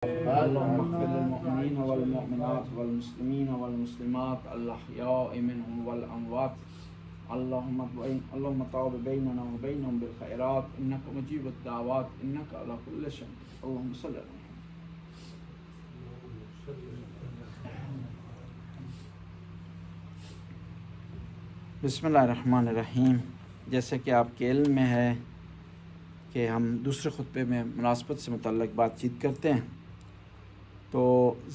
اللهم اغفر للمؤمنين والمؤمنات والمسلمين والمسلمات الأحياء منهم والأموات اللهم طاوب بيننا وبينهم بالخيرات إنك مجيب الدعوات إنك على كل شيء اللهم صل على محمد. بسم اللہ الرحمن الرحیم. جیسے کہ آپ کے علم میں ہے کہ ہم دوسرے خطبے میں مناسبت سے متعلق بات چیت کرتے ہیں، تو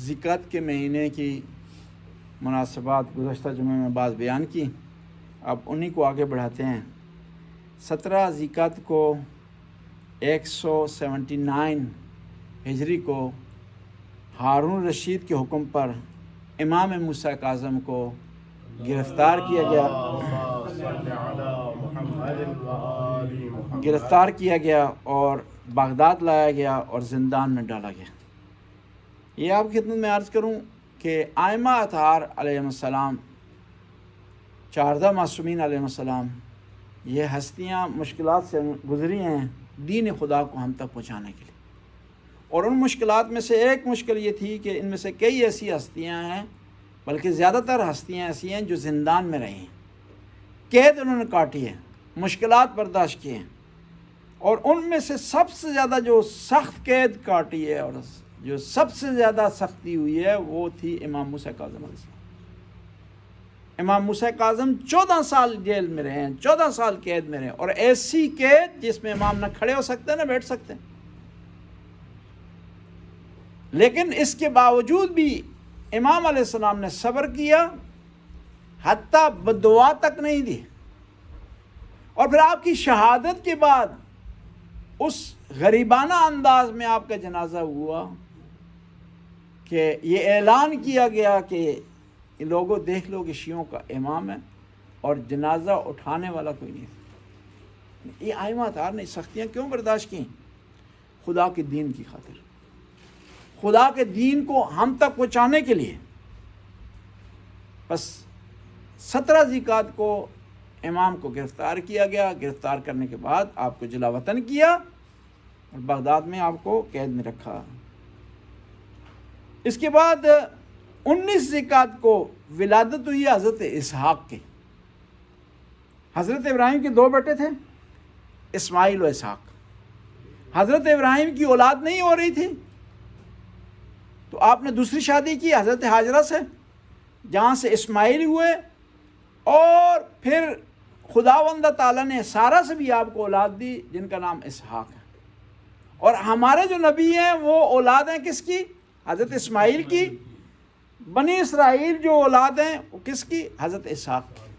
زکوٰۃ کے مہینے کی مناسبات گزشتہ جمعے میں بعض بیان کی، اب انہی کو آگے بڑھاتے ہیں. 17 زکوٰۃ کو 179 ہجری کو ہارون رشید کے حکم پر امام موسیٰ کاظم کو گرفتار کیا گیا اور بغداد لایا گیا اور زندان میں ڈالا گیا. یہ آپ کی خدمت میں عرض کروں کہ ائمہ اطہار علیہ السلام، 14 معصومین علیہ السلام، یہ ہستیاں مشکلات سے گزری ہیں دین خدا کو ہم تک پہنچانے کے لیے، اور ان مشکلات میں سے ایک مشکل یہ تھی کہ ان میں سے کئی ایسی ہستیاں ہیں، بلکہ زیادہ تر ہستیاں ایسی ہیں جو زندان میں رہی ہیں، قید انہوں نے کاٹی ہے، مشکلات برداشت کی ہیں، اور ان میں سے سب سے زیادہ جو سخت قید کاٹی ہے اور جو سب سے زیادہ سختی ہوئی ہے وہ تھی امام موسیٰ کاظم علیہ السلام. امام موسیٰ کاظم 14 سال جیل میں رہے ہیں، 14 سال قید میں رہے ہیں، اور ایسی قید جس میں امام نہ کھڑے ہو سکتے نہ بیٹھ سکتے. لیکن اس کے باوجود بھی امام علیہ السلام نے صبر کیا، حتیٰ بددعا تک نہیں دی. اور پھر آپ کی شہادت کے بعد اس غریبانہ انداز میں آپ کا جنازہ ہوا کہ یہ اعلان کیا گیا کہ لوگوں دیکھ لو کہ شیعوں کا امام ہے اور جنازہ اٹھانے والا کوئی نہیں. یہ ائمہ اطہار نے سختیاں کیوں برداشت کی؟ خدا کے دین کی خاطر، خدا کے دین کو ہم تک پہنچانے کے لیے. بس 17 زکوٰۃ کو امام کو گرفتار کیا گیا. گرفتار کرنے کے بعد آپ کو جلا وطن کیا اور بغداد میں آپ کو قید میں رکھا. اس کے بعد 19 زکوٰۃ کو ولادت ہوئی حضرت اسحاق کی. حضرت ابراہیم کے 2 بیٹے تھے، اسماعیل و اسحاق. حضرت ابراہیم کی اولاد نہیں ہو رہی تھی تو آپ نے دوسری شادی کی حضرت ہاجرہ سے، جہاں سے اسماعیل ہوئے، اور پھر خداوند تعالیٰ نے سارہ سے بھی آپ کو اولاد دی جن کا نام اسحاق ہے. اور ہمارے جو نبی ہیں وہ اولاد ہیں کس کی؟ حضرت اسماعیل کی. بنی اسرائیل جو اولاد ہیں وہ کس کی؟ حضرت اسحاق کی.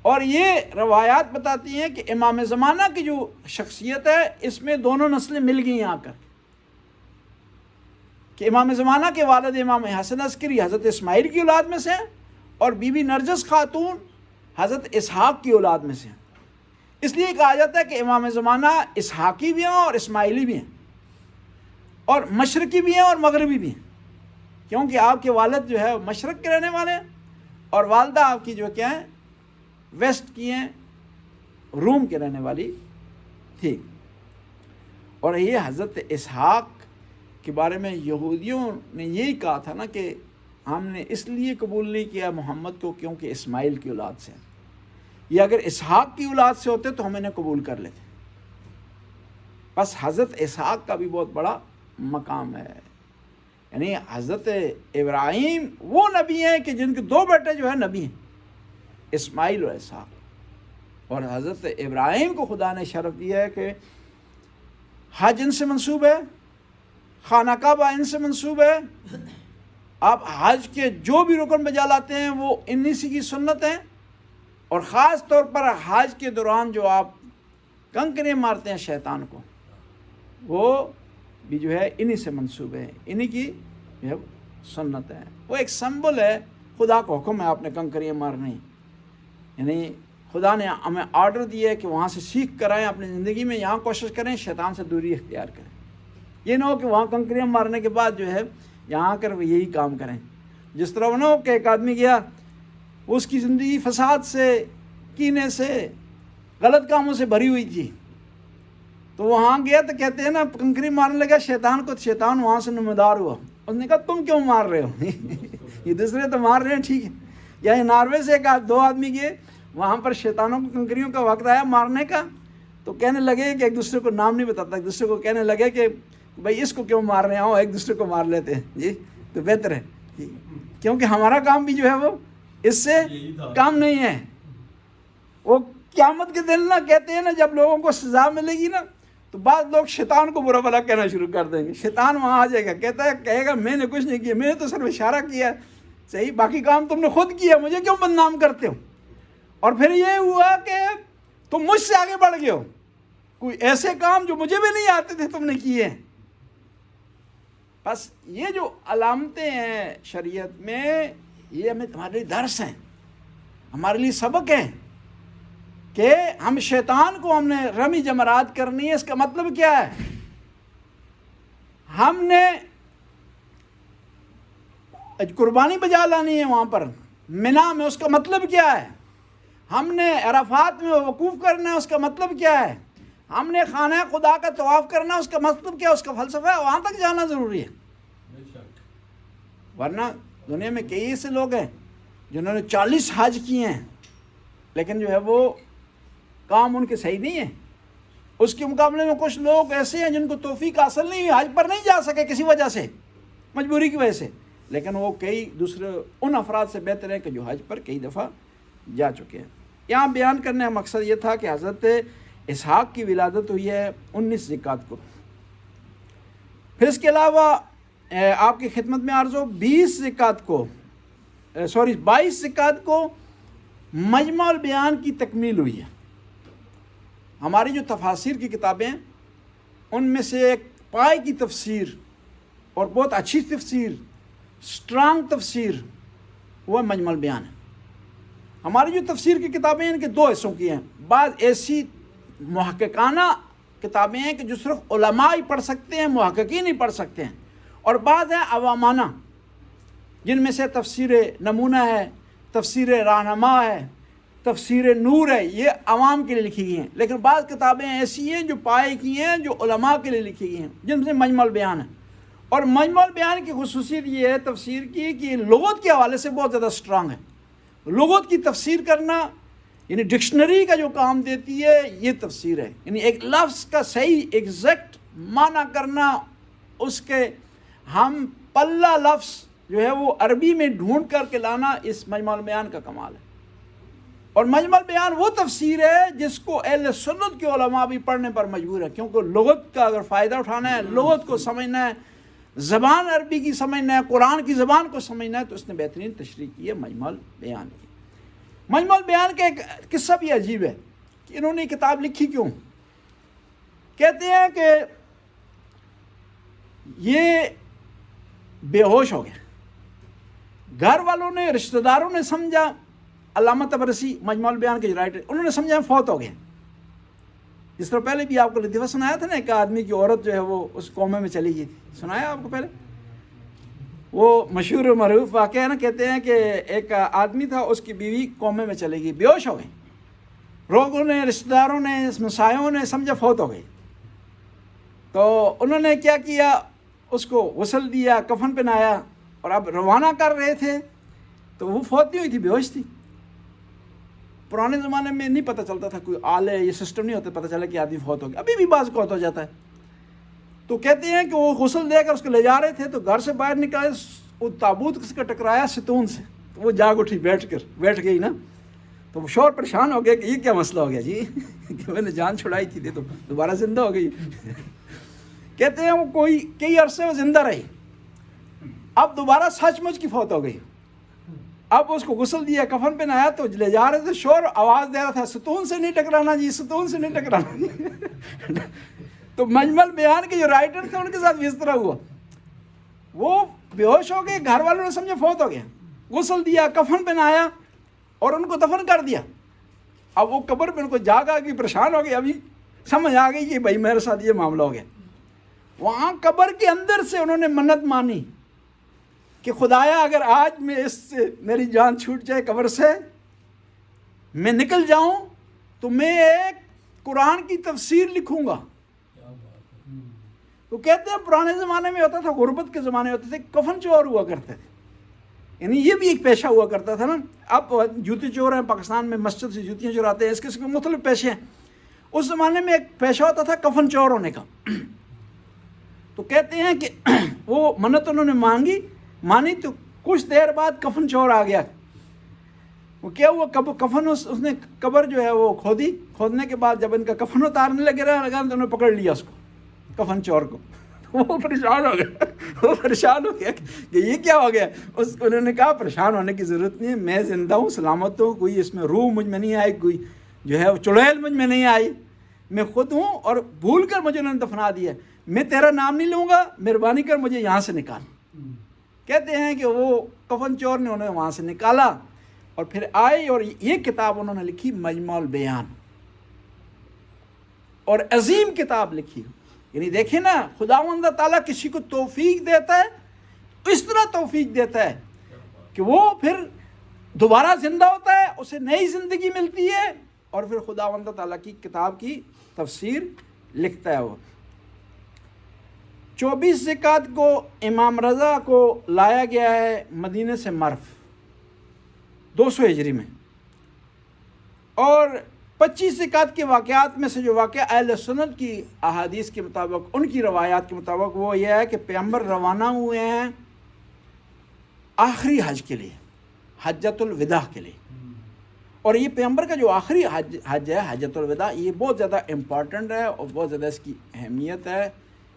اور یہ روایات بتاتی ہیں کہ امام زمانہ کی جو شخصیت ہے اس میں دونوں نسلیں مل گئی آ کر، کہ امام زمانہ کے والد امام حسن عسکری حضرت اسماعیل کی اولاد میں سے ہیں، اور بی بی نرجس خاتون حضرت اسحاق کی اولاد میں سے ہیں. اس لیے کہا جاتا ہے کہ امام زمانہ اسحاقی بھی ہیں اور اسماعیلی بھی ہیں، اور مشرقی بھی ہیں اور مغربی بھی ہیں، کیونکہ آپ کے والد جو ہے مشرق کے رہنے والے ہیں اور والدہ آپ کی جو کیا ہیں ویسٹ کی ہیں، روم کے رہنے والی تھی. اور یہ حضرت اسحاق کے بارے میں یہودیوں نے یہی کہا تھا نا کہ ہم نے اس لیے قبول نہیں کیا محمد کو کیونکہ اسماعیل کی اولاد سے، یا اگر اسحاق کی اولاد سے ہوتے تو ہم انہیں قبول کر لیتے. بس حضرت اسحاق کا بھی بہت بڑا مقام ہے. یعنی حضرت ابراہیم وہ نبی ہیں کہ جن کے 2 بیٹے جو ہیں نبی ہیں، اسماعیل اور اسحاق. اور حضرت ابراہیم کو خدا نے شرف دیا ہے کہ حج ان سے منسوب ہے، خانہ کعبہ ان سے منسوب ہے. آپ حج کے جو بھی رکن بجا لاتے ہیں وہ انہی سی کی سنت ہیں، اور خاص طور پر حج کے دوران جو آپ کنکریاں مارتے ہیں شیطان کو، وہ بھی جو ہے انہی سے منسوب ہے، انہی کی جو ہے سنت ہے. وہ ایک سمبل ہے، خدا کو حکم ہے آپ نے کنکریاں مارنی. یعنی خدا نے ہمیں آرڈر دیا ہے کہ وہاں سے سیکھ کر آئیں اپنی زندگی میں، یہاں کوشش کریں شیطان سے دوری اختیار کریں. یہ نہ ہو کہ وہاں کنکریاں مارنے کے بعد جو ہے یہاں آ کر وہ یہی کام کریں. جس طرح وہ نہ ہو کہ ایک آدمی گیا، اس کی زندگی فساد سے، کینے سے، غلط کاموں سے بھری ہوئی تھی، تو وہاں گیا تو کہتے ہیں نا کنکری مارنے لگا شیطان کو، شیطان وہاں سے نمودار ہوا. اس نے کہا تم کیوں مار رہے ہو؟ یہ دوسرے تو مار رہے ہیں ٹھیک ہے. یعنی ناروے سے دو آدمی گئے وہاں پر، شیطانوں کو کنکریوں کا وقت آیا مارنے کا، تو کہنے لگے کہ ایک دوسرے کو نام نہیں بتاتا، ایک دوسرے کو کہنے لگے کہ بھائی اس کو کیوں مار رہے ہیں، ایک دوسرے کو مار لیتے ہیں جی تو بہتر ہے جی، کیونکہ ہمارا کام بھی جو ہے وہ اس سے کام نہیں ہے. وہ قیامت کے دن نا کہتے ہیں نا جب لوگوں کو سزا ملے گی نا تو بعض لوگ شیطان کو برا بھلا کہنا شروع کر دیں گے. شیطان وہاں آ جائے گا، کہے گا میں نے کچھ نہیں کیا، میں نے تو صرف اشارہ کیا، صحیح، باقی کام تم نے خود کیا، مجھے کیوں بدنام کرتے ہو؟ اور پھر یہ ہوا کہ تم مجھ سے آگے بڑھ گئے ہو، کوئی ایسے کام جو مجھے بھی نہیں آتے تھے تم نے کیے ہیں. بس یہ جو علامتیں ہیں شریعت میں، یہ ہمیں تمہارے لیے درس ہیں، ہمارے لیے سبق ہیں کہ ہم شیطان کو ہم نے رمی جمرات کرنی ہے. اس کا مطلب کیا ہے؟ ہم نے قربانی بجا لانی ہے وہاں پر منا میں، اس کا مطلب کیا ہے؟ ہم نے عرفات میں وقوف کرنا ہے، اس کا مطلب کیا ہے؟ ہم نے خانہ خدا کا طواف کرنا ہے، اس کا مطلب کیا ہے؟ اس کا فلسفہ ہے وہاں تک جانا ضروری ہے. ورنہ دنیا میں کئی ایسے لوگ ہیں جنہوں نے 40 حج کیے ہیں لیکن جو ہے وہ کام ان کے صحیح نہیں ہے. اس کے مقابلے میں کچھ لوگ ایسے ہیں جن کو توفیق حاصل نہیں ہوئی، حج پر نہیں جا سکے کسی وجہ سے، مجبوری کی وجہ سے، لیکن وہ کئی دوسرے ان افراد سے بہتر ہیں کہ جو حج پر کئی دفعہ جا چکے ہیں. یہاں بیان کرنے کا مقصد یہ تھا کہ حضرت اسحاق کی ولادت ہوئی ہے 19 ذی-القعدہ کو. پھر اس کے علاوہ آپ کی خدمت میں عرض ہو 22 ذی-القعدہ کو مجمع البیان کی تکمیل ہوئی ہے. ہماری جو تفاسیر کی کتابیں ہیں ان میں سے ایک پائے کی تفسیر اور بہت اچھی تفسیر، سٹرانگ تفسیر، وہ مجمع البیان ہے. ہماری جو تفسیر کی کتابیں ہیں ان کے 2 حصوں کی ہیں. بعض ایسی محققانہ کتابیں ہیں کہ جو صرف علماء ہی پڑھ سکتے ہیں، محققین ہی پڑھ سکتے ہیں، اور بعض ہیں عوامانہ جن میں سے تفسیر نمونہ ہے، تفسیر رہنما ہے، تفسیر نور ہے، یہ عوام کے لیے لکھی گئی ہیں. لیکن بعض کتابیں ایسی ہیں جو پائے کی ہیں، جو علماء کے لیے لکھی گئی ہیں، جن سے مجمع البیان ہے. اور مجمع البیان کی خصوصیت یہ ہے تفسیر کی کہ یہ لغت کے حوالے سے بہت زیادہ سٹرانگ ہے. لغت کی تفسیر کرنا یعنی ڈکشنری کا جو کام دیتی ہے یہ تفسیر ہے، یعنی ایک لفظ کا صحیح ایگزیکٹ معنی کرنا، اس کے ہم پلہ لفظ جو ہے وہ عربی میں ڈھونڈ کر کے لانا، اس مجمع البیان کا کمال ہے. اور مجمع البیان وہ تفسیر ہے جس کو اہل سنت کے علماء بھی پڑھنے پر مجبور ہے، کیونکہ لغت کا اگر فائدہ اٹھانا ہے، لغت کو سمجھنا ہے، زبان عربی کی سمجھنا ہے، قرآن کی زبان کو سمجھنا ہے، تو اس نے بہترین تشریح کی ہے مجمع البیان کی. مجمع البیان کا ایک قصہ بھی عجیب ہے کہ انہوں نے کتاب لکھی کیوں. کہتے ہیں کہ یہ بے ہوش ہو گیا، گھر والوں نے، رشتہ داروں نے سمجھا، علامہ طبرسی مجمع البیان کے جو رائٹر انہوں نے سمجھا فوت ہو گئے. جس طرح پہلے بھی آپ کو لطیفہ سنایا تھا نا، ایک آدمی کی عورت جو ہے وہ اس قومے میں چلی گئی تھی، سنایا آپ کو پہلے، وہ مشہور و معروف واقعہ ہے نا. کہتے ہیں کہ ایک آدمی تھا، اس کی بیوی قومے میں چلی گئی، بے ہوش ہو گئی. لوگوں نے، رشتہ داروں نے، مسائیوں نے سمجھا فوت ہو گئی. تو انہوں نے کیا کیا، اس کو غسل دیا، کفن پہنایا، اور اب روانہ کر رہے تھے تو وہ فوت نہیں ہوئی تھی، بے ہوش تھی. پرانے زمانے میں نہیں پتہ چلتا تھا، کوئی آلے یہ سسٹم نہیں ہوتا پتہ چلا کہ آدمی فوت ہو گیا، ابھی بھی بعض فوت ہو جاتا ہے. تو کہتے ہیں کہ وہ غسل دے کر اس کو لے جا رہے تھے تو گھر سے باہر نکالے، وہ تابوت کس کا ٹکرایا ستون سے، تو وہ جاگ اٹھی، بیٹھ گئی نا. تو وہ شوہر پریشان ہو گیا کہ یہ کیا مسئلہ ہو گیا جی کہ میں نے جان چھڑائی تھی تو دوبارہ زندہ ہو گئی. کہتے ہیں وہ کئی عرصے وہ زندہ رہی، اب دوبارہ سچ مچ کی فوت ہو گئی. اب اس کو غسل دیا، کفن پہنایا، تو لے جا رہے تھے، شوہر آواز دے رہا تھا ستون سے نہیں ٹکرانا جی، ستون سے نہیں ٹکرانا جی. تو مجمع البیان کے جو رائٹر تھے ان کے ساتھ بھی اس طرح ہوا، وہ بے ہوش ہو گئے، گھر والوں نے سمجھا فوت ہو گیا، غسل دیا، کفن پہنایا اور ان کو دفن کر دیا. اب وہ قبر پہ ان کو جاگ آ گئی، پریشان ہو گئی، ابھی سمجھ آ گئی کہ بھائی میرے ساتھ یہ معاملہ ہو گیا. وہاں قبر کے اندر سے انہوں نے منت مانی کہ خدایا اگر آج میں اس سے میری جان چھوٹ جائے، قبر سے میں نکل جاؤں، تو میں ایک قرآن کی تفسیر لکھوں گا تو کہتے ہیں پرانے زمانے میں ہوتا تھا، غربت کے زمانے ہوتے تھے، کفن چور ہوا کرتے تھے، یعنی یہ بھی ایک پیشہ ہوا کرتا تھا نا. اب جوتے چور ہیں پاکستان میں، مسجد سے جوتیاں چراتے ہیں، اس قسم کے مختلف پیشے ہیں. اس زمانے میں ایک پیشہ ہوتا تھا کفن چور ہونے کا. تو کہتے ہیں کہ وہ منت انہوں نے مانی تو کچھ دیر بعد کفن چور آ گیا. وہ کیا ہوا، کفن اس نے قبر جو ہے وہ کھودنے کے بعد جب ان کا کفن اتارنے لگا تو انہوں نے پکڑ لیا اس کو، کفن چور کو. وہ پریشان ہو گیا کہ یہ کیا ہو گیا. انہوں نے کہا پریشان ہونے کی ضرورت نہیں ہے، میں زندہ ہوں، سلامت ہوں، کوئی اس میں روح مجھ میں نہیں آئی، کوئی جو ہے چڑیل مجھ میں نہیں آئی، میں خود ہوں اور بھول کر مجھے انہوں نے دفنا دیا. میں تیرا نام نہیں لوں گا، مہربانی کر مجھے یہاں سے نکال. کہتے ہیں کہ وہ کفن چور نے انہیں وہاں سے نکالا اور پھر آئے اور یہ کتاب انہوں نے لکھی، مجمع البیان، اور عظیم کتاب لکھی. یعنی دیکھیں نا، خداوند تعالیٰ کسی کو توفیق دیتا ہے تو اس طرح توفیق دیتا ہے کہ وہ پھر دوبارہ زندہ ہوتا ہے، اسے نئی زندگی ملتی ہے، اور پھر خداوند تعالیٰ کی کتاب کی تفسیر لکھتا ہے. وہ 24 ذکات کو امام رضا کو لایا گیا ہے مدینہ سے مرف 200 ہجری میں، اور 25 ذکات کے واقعات میں سے جو واقعہ اہل سنت کی احادیث کے مطابق، ان کی روایات کے مطابق، وہ یہ ہے کہ پیغمبر روانہ ہوئے ہیں آخری حج کے لیے، حجۃ الوداع کے لیے. اور یہ پیغمبر کا جو آخری حج ہے، حجۃ الوداع، یہ بہت زیادہ امپورٹنٹ ہے اور بہت زیادہ اس کی اہمیت ہے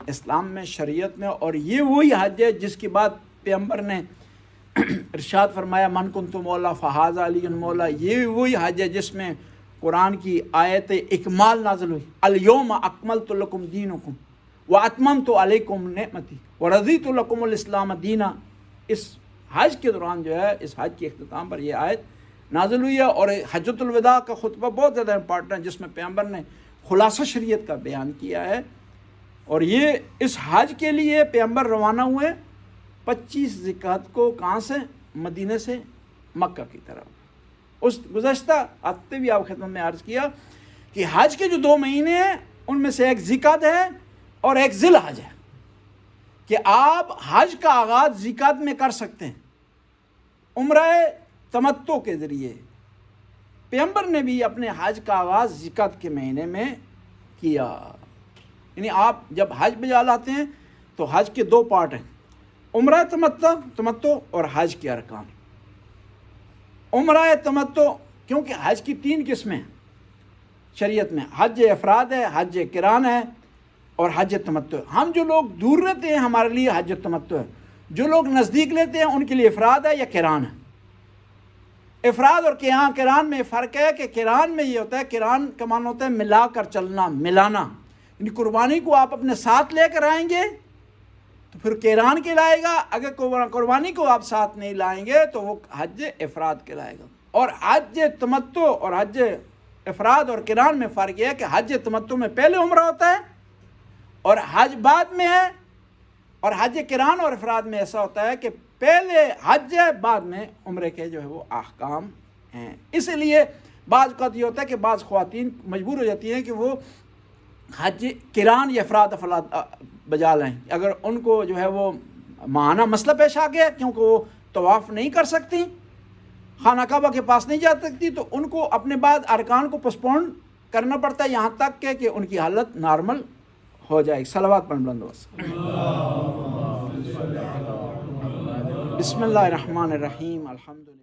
اسلام میں، شریعت میں. اور یہ وہی حج ہے جس کے بعد پیغمبر نے ارشاد فرمایا من کنت مولا فہذا علی مولا. یہ وہی حج ہے جس میں قرآن کی آیت اکمال نازل ہوئی، الیوم اکملت لکم دینکم واتممت علیکم نعمتی ورضیت لکم الاسلام دینا. اس حج کے دوران جو ہے، اس حج کے اختتام پر یہ آیت نازل ہوئی ہے. اور حجۃ الوداع کا خطبہ بہت زیادہ امپارٹنٹ ہے جس میں پیغمبر نے خلاصہ شریعت کا بیان کیا ہے. اور یہ اس حج کے لیے پیغمبر روانہ ہوئے 25 ذکات کو، کہاں سے؟ مدینہ سے مکہ کی طرف. اس گزشتہ ہفتے بھی آپ خدمت میں عرض کیا کہ حج کے جو 2 مہینے ہیں ان میں سے ایک ذکات ہے اور ایک ذی الحج ہے، کہ آپ حج کا آغاز ذکات میں کر سکتے ہیں. عمرہ تمتع کے ذریعے پیغمبر نے بھی اپنے حج کا آغاز ذکات کے مہینے میں کیا. یعنی آپ جب حج بجا لاتے ہیں تو حج کے 2 پارٹ ہیں، عمرہ تمتع اور حج کے ارکان. عمرہ تمتع، کیونکہ حج کی 3 قسمیں شریعت میں، حج افراد ہے، حج قران ہے اور حج تمتع. ہم جو لوگ دور رہتے ہیں ہمارے لیے حج تمتع ہے، جو لوگ نزدیک لیتے ہیں ان کے لیے افراد ہے یا قران ہے. افراد اور قران میں فرق ہے کہ قران میں یہ ہوتا ہے، قران کا معنی ہوتا ہے ملا کر چلنا، ملانا. یعنی قربانی کو آپ اپنے ساتھ لے کر آئیں گے تو پھر قران کہلائے گا، اگر قربانی کو آپ ساتھ نہیں لائیں گے تو وہ حج افراد کہلائے گا. اور حج تمتع اور حج افراد اور قران میں فرق یہ ہے کہ حج تمتع میں پہلے عمرہ ہوتا ہے اور حج بعد میں ہے، اور حج قران اور افراد میں ایسا ہوتا ہے کہ پہلے حج ہے، بعد میں عمرے کے جو ہے وہ احکام ہیں. اس لیے بعض اوقات یہ ہوتا ہے کہ بعض خواتین مجبور ہو جاتی ہیں کہ وہ حج قران یا افراد بجا لیں اگر ان کو جو ہے وہ ماہانہ مسئلہ پیش آ گیا، کیونکہ وہ طواف نہیں کر سکتی، خانہ کعبہ کے پاس نہیں جا سکتی، تو ان کو اپنے بعد ارکان کو پوسٹپون کرنا پڑتا ہے یہاں تک کہ ان کی حالت نارمل ہو جائے. صلوات پڑھ بلند آواز. بسم اللہ الرحمن الرحیم. الحمدللہ.